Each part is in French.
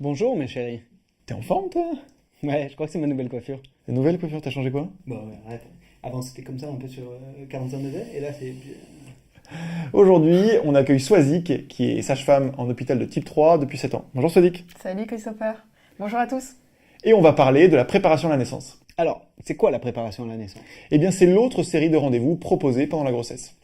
Bonjour mes chéris. T'es en forme, toi? Ouais, je crois que c'est ma nouvelle coiffure. La nouvelle coiffure, t'as changé quoi? Bon, ouais, arrête. Avant c'était comme ça, un peu sur 45 degrés, et là c'est... Aujourd'hui, on accueille Swazik, qui est sage-femme en hôpital de type 3 depuis 7 ans. Bonjour Swazik. Salut Christopher. Bonjour à tous. Et on va parler de la préparation à la naissance. Alors, c'est quoi la préparation à la naissance? Eh bien, c'est l'autre série de rendez-vous proposée pendant la grossesse.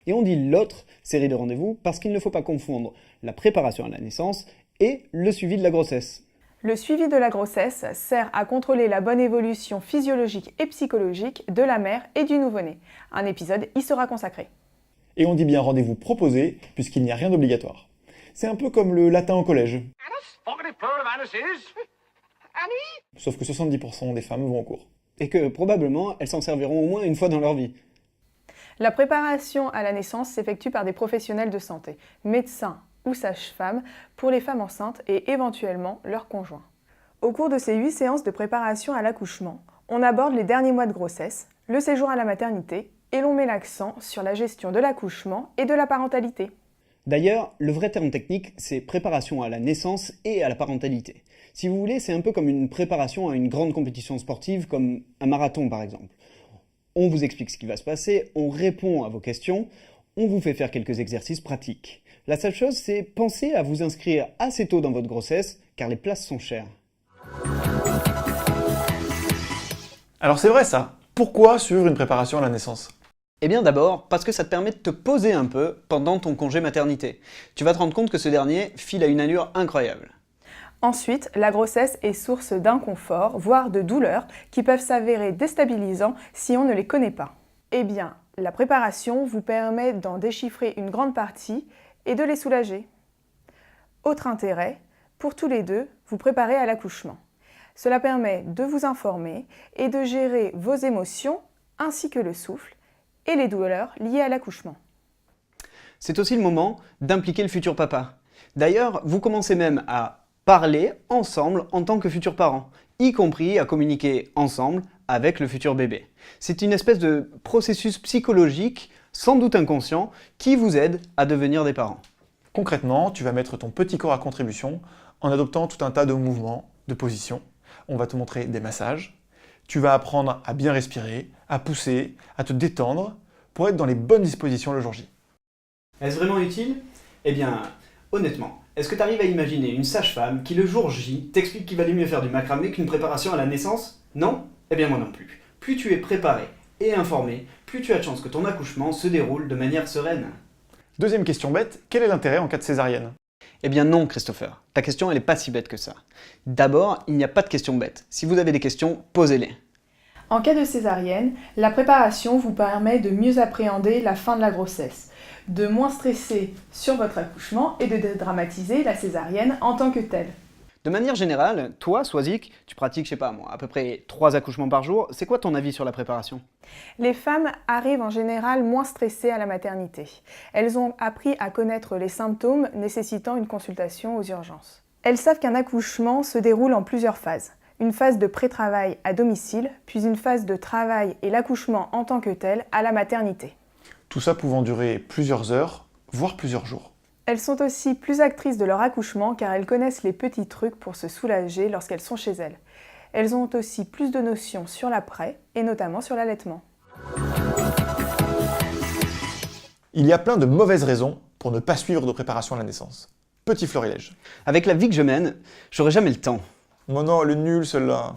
Et on dit l'autre série de rendez-vous parce qu'il ne faut pas confondre la préparation à la naissance et le suivi de la grossesse. Le suivi de la grossesse sert à contrôler la bonne évolution physiologique et psychologique de la mère et du nouveau-né. Un épisode y sera consacré. Et on dit bien rendez-vous proposé, puisqu'il n'y a rien d'obligatoire. C'est un peu comme le latin au collège. Sauf que 70% des femmes vont au cours. Et que probablement elles s'en serviront au moins une fois dans leur vie. La préparation à la naissance s'effectue par des professionnels de santé, médecins ou sages-femmes, pour les femmes enceintes et éventuellement leurs conjoints. Au cours de ces 8 séances de préparation à l'accouchement, on aborde les derniers mois de grossesse, le séjour à la maternité, et l'on met l'accent sur la gestion de l'accouchement et de la parentalité. D'ailleurs, le vrai terme technique, c'est préparation à la naissance et à la parentalité. Si vous voulez, c'est un peu comme une préparation à une grande compétition sportive, comme un marathon par exemple. On vous explique ce qui va se passer, on répond à vos questions, on vous fait faire quelques exercices pratiques. La seule chose, c'est penser à vous inscrire assez tôt dans votre grossesse, car les places sont chères. Alors c'est vrai ça. Pourquoi suivre une préparation à la naissance? Eh bien d'abord, parce que ça te permet de te poser un peu pendant ton congé maternité. Tu vas te rendre compte que ce dernier file à une allure incroyable. Ensuite, la grossesse est source d'inconfort, voire de douleurs, qui peuvent s'avérer déstabilisants si on ne les connaît pas. Eh bien, la préparation vous permet d'en déchiffrer une grande partie et de les soulager. Autre intérêt, pour tous les deux, vous préparez à l'accouchement. Cela permet de vous informer et de gérer vos émotions ainsi que le souffle et les douleurs liées à l'accouchement. C'est aussi le moment d'impliquer le futur papa. D'ailleurs, vous commencez même à parler ensemble en tant que futurs parents, y compris à communiquer ensemble avec le futur bébé. C'est une espèce de processus psychologique, sans doute inconscient, qui vous aide à devenir des parents. Concrètement, tu vas mettre ton petit corps à contribution en adoptant tout un tas de mouvements, de positions. On va te montrer des massages. Tu vas apprendre à bien respirer, à pousser, à te détendre pour être dans les bonnes dispositions le jour J. Est-ce vraiment utile? Eh bien, honnêtement, est-ce que tu arrives à imaginer une sage-femme qui le jour J t'explique qu'il valait mieux faire du macramé qu'une préparation à la naissance? Non? Eh bien moi non plus. Plus tu es préparé et informé, plus tu as de chances que ton accouchement se déroule de manière sereine. Deuxième question bête, quel est l'intérêt en cas de césarienne? Eh bien non, Christopher. Ta question, elle n'est pas si bête que ça. D'abord, il n'y a pas de questions bêtes. Si vous avez des questions, posez-les. En cas de césarienne, la préparation vous permet de mieux appréhender la fin de la grossesse, de moins stresser sur votre accouchement et de dédramatiser la césarienne en tant que telle. De manière générale, toi, Swazik, tu pratiques, je sais pas moi, à peu près 3 accouchements par jour. C'est quoi ton avis sur la préparation? Les femmes arrivent en général moins stressées à la maternité. Elles ont appris à connaître les symptômes nécessitant une consultation aux urgences. Elles savent qu'un accouchement se déroule en plusieurs phases. Une phase de pré-travail à domicile, puis une phase de travail et l'accouchement en tant que tel à la maternité. Tout ça pouvant durer plusieurs heures, voire plusieurs jours. Elles sont aussi plus actrices de leur accouchement car elles connaissent les petits trucs pour se soulager lorsqu'elles sont chez elles. Elles ont aussi plus de notions sur l'après et notamment sur l'allaitement. Il y a plein de mauvaises raisons pour ne pas suivre de préparation à la naissance. Petit florilège. Avec la vie que je mène, j'aurai jamais le temps. Oh non, le nul celui-là.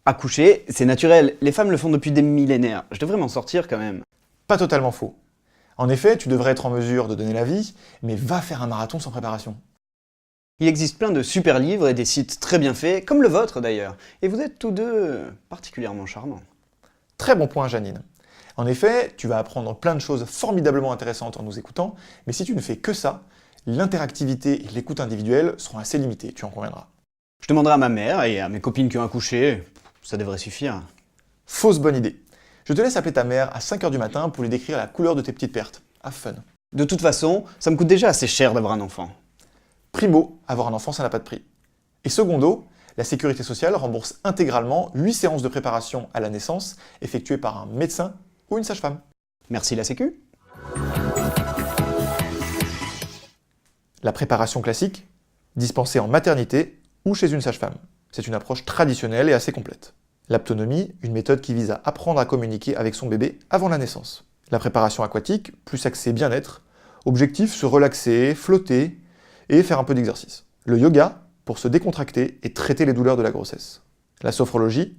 Accoucher, c'est naturel. Les femmes le font depuis des millénaires. Je devrais m'en sortir quand même. Pas totalement faux. En effet, tu devrais être en mesure de donner la vie, mais va faire un marathon sans préparation. Il existe plein de super livres et des sites très bien faits, comme le vôtre d'ailleurs. Et vous êtes tous deux particulièrement charmants. Très bon point, Janine. En effet, tu vas apprendre plein de choses formidablement intéressantes en nous écoutant, mais si tu ne fais que ça, l'interactivité et l'écoute individuelle seront assez limitées, tu en conviendras. Je demanderai à ma mère et à mes copines qui ont accouché. Ça devrait suffire. Fausse bonne idée. Je te laisse appeler ta mère à 5 h du matin pour lui décrire la couleur de tes petites pertes. Have fun. De toute façon, ça me coûte déjà assez cher d'avoir un enfant. Primo, avoir un enfant, ça n'a pas de prix. Et secondo, la sécurité sociale rembourse intégralement 8 séances de préparation à la naissance effectuées par un médecin ou une sage-femme. Merci la Sécu. La préparation classique, dispensée en maternité ou chez une sage-femme. C'est une approche traditionnelle et assez complète. L'aptonomie, une méthode qui vise à apprendre à communiquer avec son bébé avant la naissance. La préparation aquatique, plus axée bien-être, objectif se relaxer, flotter et faire un peu d'exercice. Le yoga, pour se décontracter et traiter les douleurs de la grossesse. La sophrologie,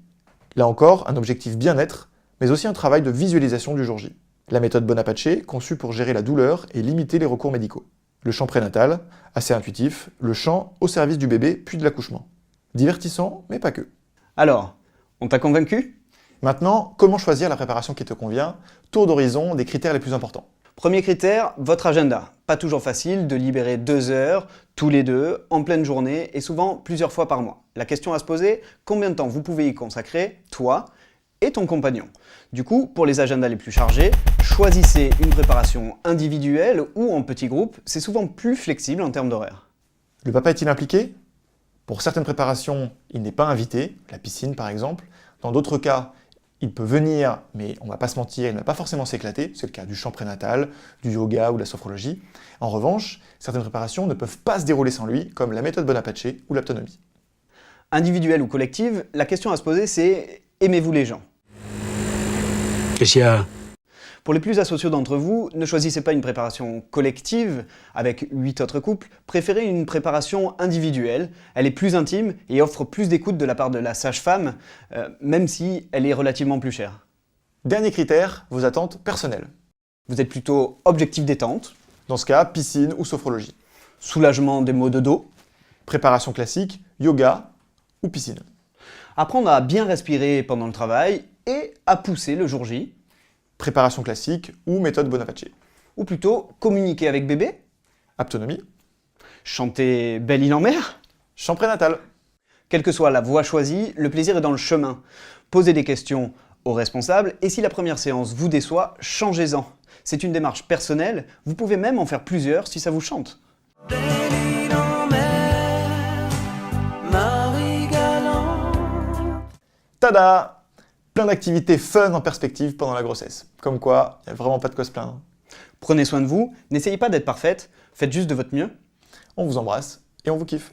là encore, un objectif bien-être, mais aussi un travail de visualisation du jour J. La méthode Bonaparte, conçue pour gérer la douleur et limiter les recours médicaux. Le chant prénatal, assez intuitif, le chant au service du bébé puis de l'accouchement. Divertissant, mais pas que. Alors, on t'a convaincu? Maintenant, comment choisir la préparation qui te convient? Tour d'horizon des critères les plus importants. Premier critère, votre agenda. Pas toujours facile de libérer 2 heures, tous les deux, en pleine journée et souvent plusieurs fois par mois. La question à se poser, combien de temps vous pouvez y consacrer, toi et ton compagnon? Du coup, pour les agendas les plus chargés, choisissez une préparation individuelle ou en petit groupe, c'est souvent plus flexible en termes d'horaire. Le papa est-il impliqué? Pour certaines préparations, il n'est pas invité, la piscine par exemple. Dans d'autres cas, il peut venir, mais on ne va pas se mentir, il ne va pas forcément s'éclater. C'est le cas du chant prénatal, du yoga ou de la sophrologie. En revanche, certaines préparations ne peuvent pas se dérouler sans lui, comme la méthode Bonaparte ou l'aptonomie. Individuelle ou collective, la question à se poser c'est « aimez-vous les gens ?» Qu'est-ce qu'il y a? Pour les plus asociaux d'entre vous, ne choisissez pas une préparation collective avec 8 autres couples, préférez une préparation individuelle. Elle est plus intime et offre plus d'écoute de la part de la sage-femme, même si elle est relativement plus chère. Dernier critère, vos attentes personnelles. Vous êtes plutôt objectif détente, Dans ce cas, piscine ou sophrologie. soulagement des maux de dos, Préparation classique, yoga ou piscine. apprendre à bien respirer pendant le travail et à pousser le jour J, Préparation classique ou méthode Bonaparte. ou plutôt communiquer avec bébé, Aptonomie, chanter Belle île en mer. chant prénatal. Quelle que soit la voie choisie, le plaisir est dans le chemin. Posez des questions aux responsables et si la première séance vous déçoit, changez-en. C'est une démarche personnelle, vous pouvez même en faire plusieurs si ça vous chante. Tada! Plein d'activités fun en perspective pendant la grossesse. Comme quoi, il n'y a vraiment pas de quoi se plaindre. Prenez soin de vous, n'essayez pas d'être parfaite, faites juste de votre mieux. On vous embrasse et on vous kiffe.